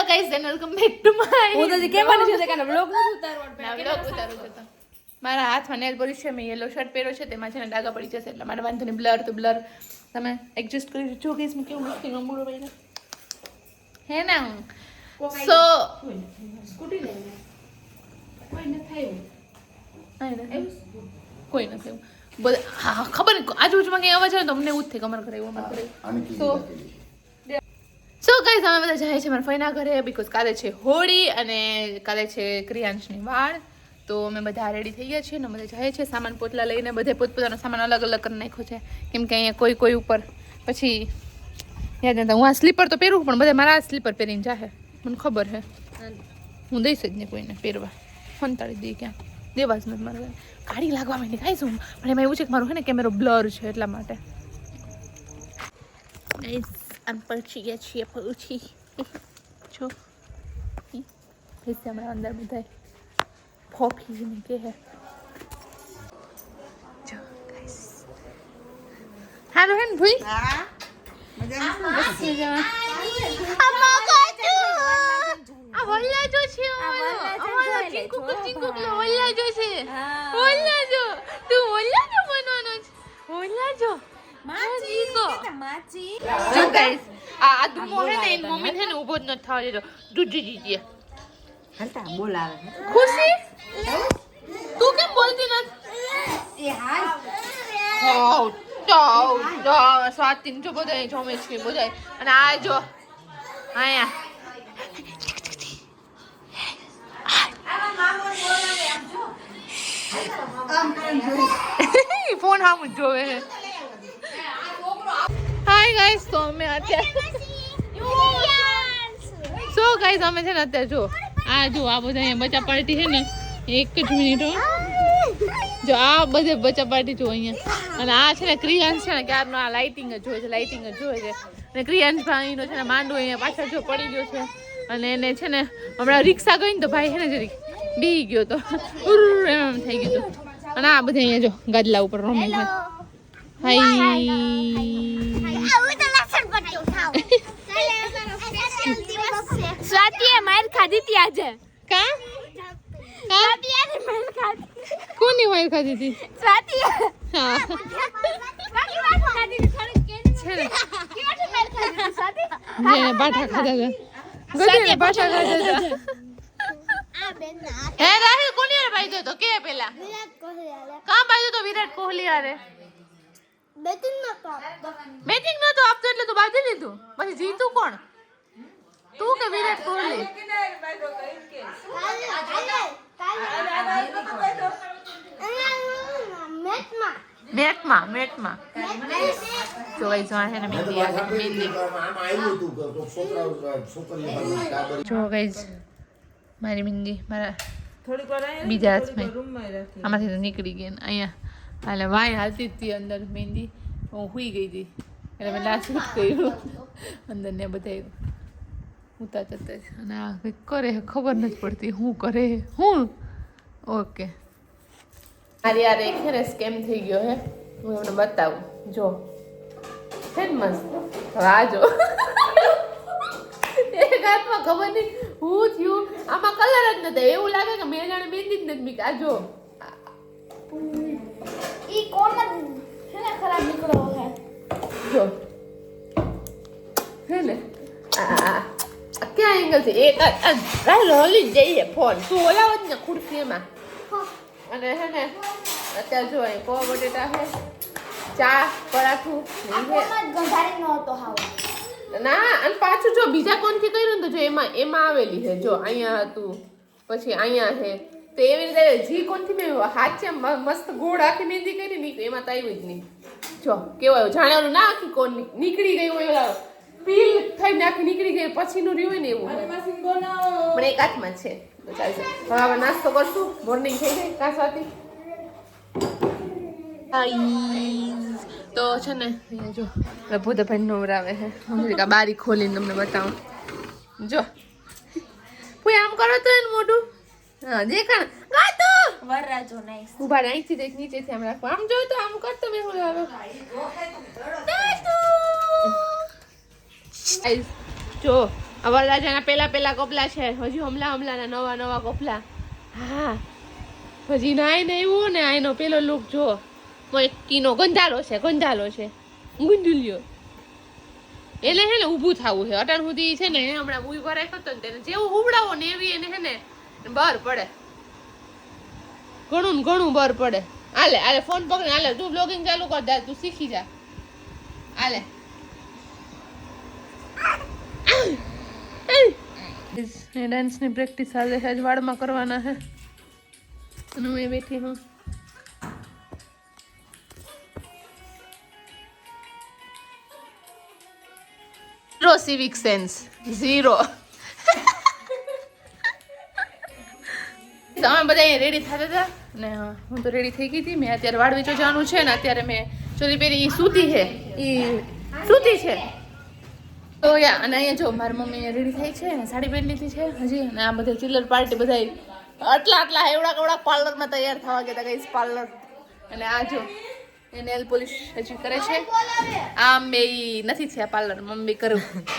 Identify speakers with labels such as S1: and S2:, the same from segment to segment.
S1: Guys and welcome back to my
S2: હું તો જે કહેવાની છે કે વ્લોગ નથી ઉતારવાનો
S1: વ્લોગ ઉતારું છું તો મારા હાથમાં નેલ પોલિશ છે મેં યેલો શર્ટ પહેર્યો છે તેમાં છે ને ડાઘા પડી જશે એટલે મારે વાંધો નહીં બ્લર તો બ્લર તમે એડજસ્ટ કરી જો ગાઈસ મેં કેવું મસ્તી ગમુડો ભાઈને હે ના સો
S2: સ્કૂટી લઈને કોઈ ન થાય
S1: કોઈ નથી હા ખબર નહીં આજુબાજુમાં કંઈ અવાજ આવે તો અમને એવું જ થાય કમર કરે એવું અમારે કરે સો ગાઈસ અમે બધા જાય છે મારા ફઈના ઘરે બીકોઝ કાલે છે હોળી અને કાલે છે ક્રિયાંશની વાળ તો અમે બધા રેડી થઈ ગયા છીએ ને બધા જાય છે સામાન પોતલા લઈને બધે પોતપોતાનો સામાન અલગ અલગ કરી નાખ્યો છે કેમ કે અહીંયા કોઈ ઉપર પછી યાદ નથી હું આ સ્લીપર તો પહેરું પણ બધા મારા સ્લીપર પહેરીને જાહે મને ખબર છે હું દઈશ જ નહીં કોઈને પહેરવા ફંતાડી દઈએ ક્યાં દેવા જ નથી મારે ગાડી લાગવા માંડી કાંઈ શું પણ એમાં એવું છે કે મારું છે ને કેમેરો બ્લર છે એટલા માટે આમ પહોંચી ગયા છીએ પહોંચી જો હમણાં અંદર બધા ફોફીને કે હે જો ગાઈસ હાલો હે ને ભઈ હા મજામાં આ વલ્લા જો છે અમારો ચીકુ ચીકુ વલ્લા જો છે વલ્લા જો તું વલ્લા જો બનવાનો છે વલ્લા જો માચી કે માચી જો ગાઈસ આ દુમો હે ને એની મમ્મી હે ને ઊભો જ ન થવા દેતો દૂધી દીધી
S2: હલતા બોલાવે
S1: ખુશી તું કેમ બોલતી નથી
S2: એ હાલ
S1: તો સ્વાતિન જો બધાય જમે છે બધાય અને આ જો આયા ફોન હામ જોવે હે હાય ગાઈસ તો અમે અત્યારે સો ગાઈસ અમે છે ને અત્યારે જો આ જો આ બધા અહીંયા બચ્ચા પાર્ટી છે ને એક જ મિનિટ જો આ બધે બચ્ચા પાર્ટી જો અહીંયા અને આ છે ને ક્રિયાંશ છે ને ક્યારનો આ લાઇટિંગ જ જોવે છે અને ક્રિયાંશ ભાઈનો છે ને માંડવો અહીંયા પાછળ જો પડી ગયો છે અને એને છે ને હમણાં રિક્ષા ગઈ ને તો ભાઈ છે ને જરીક બી ગયો તો એમ થઈ ગયું હતું અને આ બધે અહીંયા જો ગાદલા ઉપર રમે છે હાય
S2: સ્વાતિએ માર ખાધી તી આજે
S1: કા
S2: સ્વાતિએ માર ખાધી
S1: કોની માર ખાધી હતી
S2: સ્વાતિએ
S1: હા
S2: સ્વાતિ માર ખાધી થોડી કેની છે કેવાથી માર ખાધી સ્વાતિ
S1: જેને બાઠા ખાધા હતા ગધેને બાઠા ખાધા હતા
S2: આ બેન ના
S1: હે રાહી કોની હારે બાઈજો તો કે પેલા
S2: વિરાટ કોહલી આલે
S1: કા બાઈજો તો વિરાટ કોહલી હારે
S2: બેટિંગ ન તો આપતો
S1: બેટિંગ નતો આપતો એટલે તો બાજી લીધું પછી જીતું કોણ તું કે વિરાટ કોહલી મેટમાં જો ગાઈસ આ છે ને મહેંદી આ મહેંદી જો ગાઈસ મારી મહેંદી મારા બીજા હાથમાં આમાંથી તો નીકળી ગઈ ને અહીંયા હાલે વાય હાલતી હતી અંદર મહેંદી હું હુઈ ગઈ હતી એટલે મેં લાસ્ટ કર્યું અંદર ને બધાય ઉતા જતા અને આ કંઈક કરે ખબર નથી પડતી શું કરે હું ઓકે મારી યાર એક છે ને સ્કેમ થઈ ગયો હે હું તમને બતાવું જો છે ને મસ્ત હવે આ જો એક હાથમાં ખબર નહીં હું થયું આમાં કલર જ નથી એવું લાગે કે મેં જાણે મહેંદી જ નથી મીક આ જો
S2: ઈ કોણ છે ને ખરાબ નીકળો હે
S1: જો હે ને આ ક્યાં એંગલ છે એક રાહુલ હલી જ જઈએ ફોન તું ઓલાવ જ ને ખુરશી એમાં અને હે ને અત્યારે જો અહીં કોવા બટેટા છે ચા પરાઠું
S2: ગંધારી નો હતો હાવ
S1: ના અને પાછું જો બીજા કોણથી કર્યું ને તો જો એમાં આવેલી છે જો અહીંયા હતું પછી અહીંયા છે તો એવી રીતે જી કોણથી મેં હાથ છે મસ્ત ગોળ આખી મહેંદી કરી ની એમાં તો આવ્યું જ નહીં જો કેવાય જાણે ઓલું ના આખી કોણ નીકળી ગઈ હોય પીલ થઈને આખી નીકળી ગઈ પછીનું રહ્યું હોય ને એવું પણ એક હાથમાં છે તો ચાલશે હવે આપણે નાસ્તો કરશું મોર્નિંગ થઈ ગઈ કાસવાથી તો છે ને અહીંયા જો ભૂતભાઈ નવરાવે છે હું બારી ખોલીને તમને બતાવું જો કોઈ આમ કરો તો એનું મોઢું હા દેખાણ ગાતો
S2: વરરાજો નાઈસ
S1: ઉભા રહી અહીંથી દેખ નીચેથી આમ રાખો આમ જો તો આમ કરતો મેં હું આવે ગાતો જો વરરાજાના પેલા કપલા છે, હજી હમલાના નવા કપલા. હા હજી નાઈ ને આવ્યું ને આનો પેલો લુક જો ટીનો ગંધાલો છે ગુંજુલિયો. એટલે હે ને ઊભું થવું છે અટાણ સુધી છે ને હમણાં ઊભો રાખ્યો હતો ને તેને જેવું ઉવડાવો ને એવી એને હે ને બર પડે, ઘણું બર પડે. હાલે ફોન પકડી હાલે તું બ્લોગિંગ ચાલુ કર દે, તું શીખી જા. હાલે ડાન્સની પ્રેક્ટિસ હાલે છે, આજ વાળમાં કરવાના છે અને હું બેઠી હું. Zero civic sense, zero. અમે બધા રેડી થતા હતા ને હું તો રેડી થઈ ગઈ હતી. મેં અત્યારે વાળ વેચો જવાનું છે ને અત્યારે મેં ચોરી પહેરી એ સૂતી છે તો યા. અને અહીંયા જો મારી મમ્મી રેડી થઈ છે ને સાડી પહેરી લીધી છે હજી. અને આ બધા ચિલ્લર પાર્ટી બધા આટલા એવડા પાર્લરમાં તૈયાર થવા ગયા હતા કઈ પાર્લર. અને આ જો એ નેલ પોલિશ હજી કરે છે. આમ બે નથી થયા પાર્લર, મમ્મી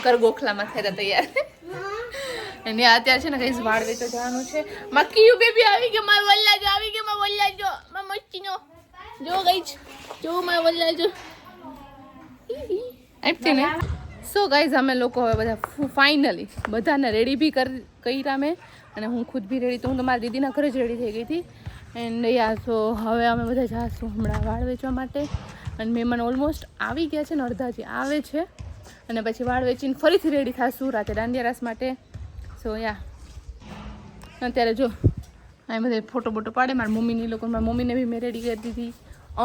S1: કર ગોખલામાં થયા તૈયાર. અને અત્યારે છે ને કઈ વાળ વેચો જવાનું છે. મક્કીયુ બેબી આવી ગયો, માર વલ્લાજો આવી ગયો, માર વલ્લાજો માર મચ્ચીનો જો ગઈ જો માર વલ્લાજો આપતી ને. સો ગાઈઝ અમે લોકો હવે બધા ફાઇનલી બધાને રેડી બી કર્યા મેં, અને હું ખુદ બી રેડી. તો હું તો મારી દીદીના ઘરે જ રેડી થઈ ગઈ હતી. એન્ડ યા સો હવે અમે બધા જાશું હમણાં વાળ વેચવા માટે. અને મહેમાન ઓલમોસ્ટ આવી ગયા છે ને અડધાથી આવે છે. અને પછી વાળ વેચીને ફરીથી રેડી થશું રાતે દાંડિયા રાસ માટે. સો યા અત્યારે જો અહીં બધા ફોટો બોટો પાડે મારી મમ્મીની લોકો. મારી મમ્મીને બી મેં રેડી કરી દીધી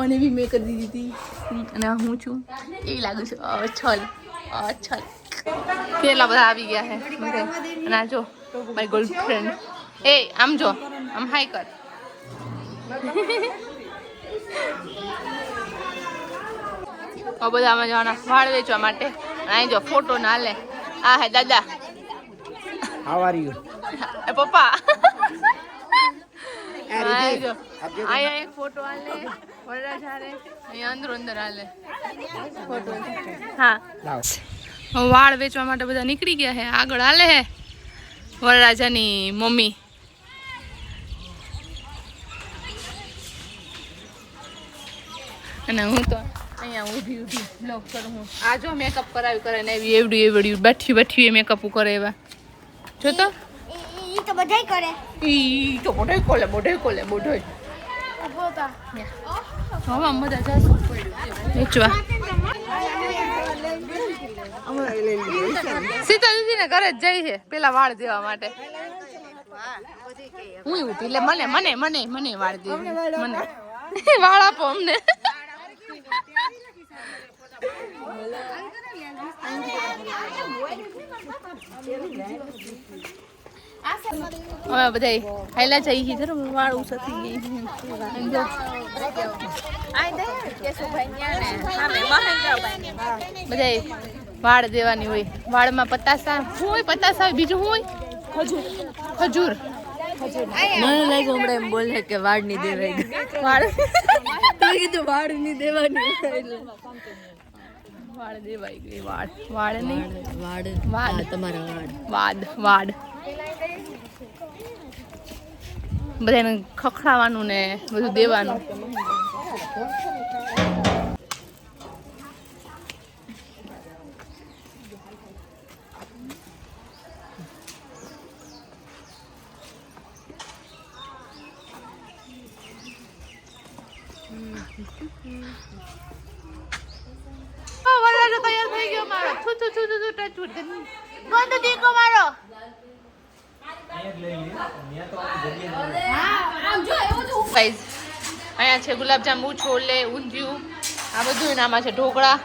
S1: અને બી મેં કરી દીધી. અને હું છું એ લાગુ છું અચ્છા કેટલા બધા આવી ગયા છે. અને આ જો મારી ગર્લફ્રેન્ડ એ આમ જો આમ હાઈ કર. બધા અમે જવાના વાળ વેચવા માટે. અહીં જો ફોટો ના લે. આ હે દાદા.
S3: How are you?
S1: એ પપ્પા. અહીંયા એક ફોટો આલે વરરાજા રે, અહીંયા અંદર આલે ફોટો. હા વાળ વેચવા માટે બધા નીકળી ગયા છે. આગળ હાલે હે વરરાજાની મમ્મી. અને હું તો અહીંયા ઊભી બ્લોગ કરું હું. આ જો મેકઅપ કરાવી કરે ને એવડી બેઠી મેકઅપ કરે એવા જો તો.
S2: ઈ તો બધાય કરે.
S1: ઈ તો મોઢોય કોલે હવે મજા જાશું વેચવા. સીતા દીદી ને ઘરે જ જાય છે પેલા વાળ દેવા માટે. હું ઉઠી એટલે મને વાળ દે, મને વાળ આપો અમને. હવે બધા હાઈલા જઈ છે જરા વાળ ઉસા થઈ ગઈ. બધા વાળ દેવાની હોય. વાળમાં પતાસા શું હોય? પતાસા હોય, બીજું શું હોય? ખજૂર.
S4: મને લાગ્યું હમણાં એમ બોલે કે વાળ ની દેવાય.
S1: વાળ
S4: કીધું વાળ ની દેવાની.
S1: વાળ દેવાઈ ગઈ. વાળ નહીં
S4: વાળ તમારા
S1: વાડ બધાને ખખડાવવાનું ને બધું દેવાનું. વરરાજો તૈયાર થઈ ગયો મારો. બંધ દીકો મારો. અહીંયા છે ગુલાબજાંબુ, છોલે, ઊંધિયું, આ બધું એનામાં છે ઢોકળા.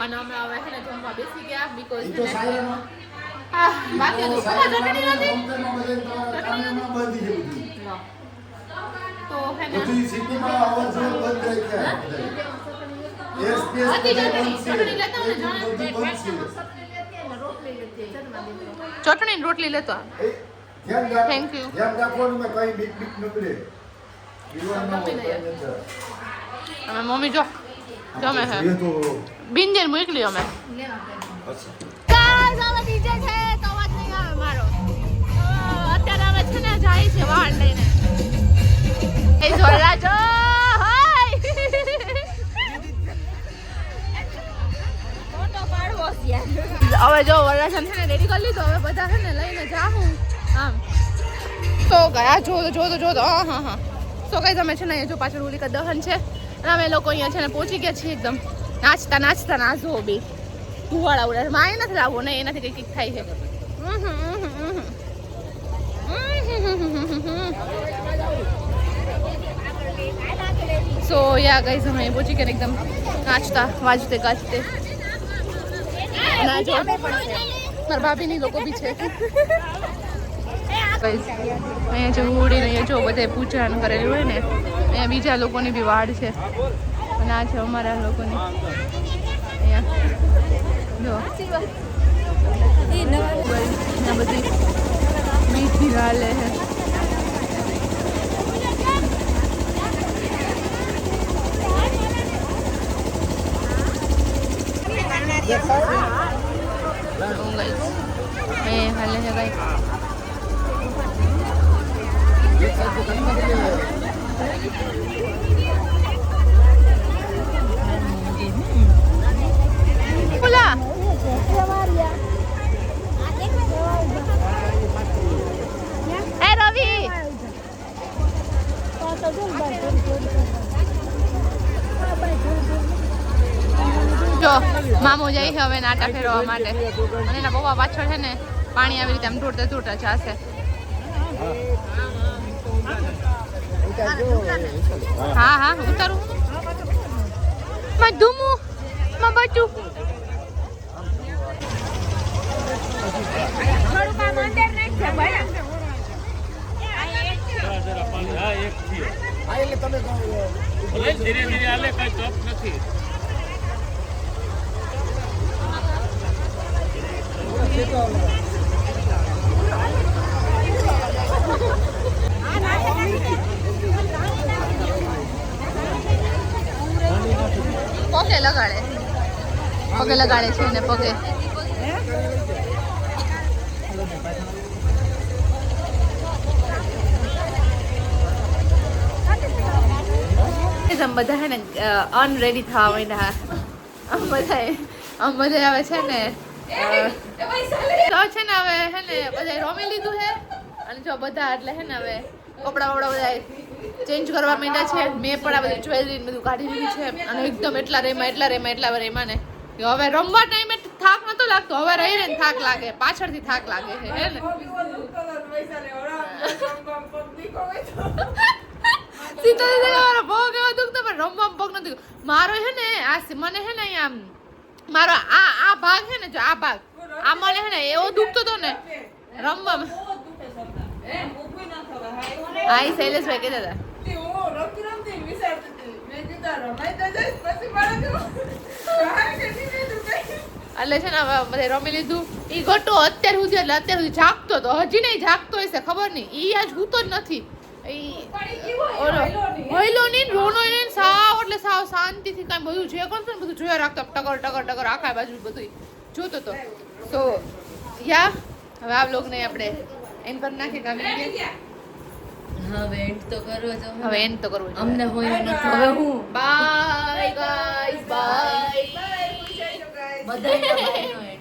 S1: અને અમે હવે છે ને જમવા બેસી ગયા બીકોઝ બાકી હતું. ચટણી નથી તો હે ને ચટણી રોટલી લેતો. Thank you. અમે મમ્મી જો જમે હે બિંજન મોકલી અમે. ડીજે છે તો વાત હવે બધા છે ને લઈને જાઉં આમ તો ગયા જો હા તો કઈ તમે છે ને અહીંયા જો પાછળ હોલિકા દહન છે અને અમે લોકો અહીંયા છે ને પહોંચી ગયા છીએ એકદમ નાચતા નાચો બી ધુવાળા ઉડે માય નથી લાવવો ને એનાથી કંઈક થાય છે સો યા ગાઈઝ અમે પહોંચી ગયા એકદમ નાચતા વાજતે ગાજતે નાચો મારા ભાભીની લોકો બી છે અહીંયા જો હોળી ને અહીંયા જો બધે પૂજન કરેલું હોય ને અહીંયા બીજા લોકોની બી વાડ છે અને આ છે અમારા લોકોની અહીંયા જો બધી મીઠી હાલે છે હાલે છે ભાઈ બોલા એ રવિ જો મામો જાય છે હવે નાટા ફેરવા માટે અને એના પપ્પા પાછળ છે ને પાણી આવી રીતે આમ ઢોળતા ચાશે હા ઉતારું માં ધૂમુ માં બચું
S3: ધીરે ધીરે હાલે કઈ ચોપ નથી
S1: પગે લગાડે છે ને પગે બધા હે ને અનરેડી થવા માંડ્યા આમ બધા આવે છે ને છે ને હવે હે ને બધા રમી લીધું છે અને જો બધા એટલે હે ને હવે કપડા વપડા બધા ચેન્જ કરવા માંડ્યા છે મેં પણ આ બધું જ્વેલરી બધું કાઢી લીધું છે અને એકદમ એટલા રેમાં ને હવે રમવા ટાઈમે થાક નતો લાગતો હવે રહી ને થાક લાગે પાછળથી થાક લાગે છે હે ને સીતા પગ એવા દુખતો પણ રમવામાં પગ નથી મારો હે ને આ મને હે ને અહીંયા મારો આ ભાગ છે ને જો આ ભાગ આ મને હે ને એવો દુખતો હતો ને રમવામાં હા એ શૈલેષભાઈ કહેતા હતા એટલે છે ને હવે બધે રમી લીધું ઈ ગટો અત્યાર સુધી જાગતો હતો હજી નહીં જાગતો હશે ખબર નહીં ઈ આજ હૂતો જ નથી સાવ શાંતિથી કાંઈ બધું જે કરતો ને બધું જોયા રાખતો ટગર આખા બાજુ બધું જોતો હતો તો યા હવે આ બ્લોગને આપણે એન્ડ કરી નાખીએ
S4: હવે એન્ડ તો કરવો જો
S1: હવે એન્ડ તો કરવું
S4: અમને હોય નથી હવે હું
S1: બાય ગાઈસ બાય
S4: બધાય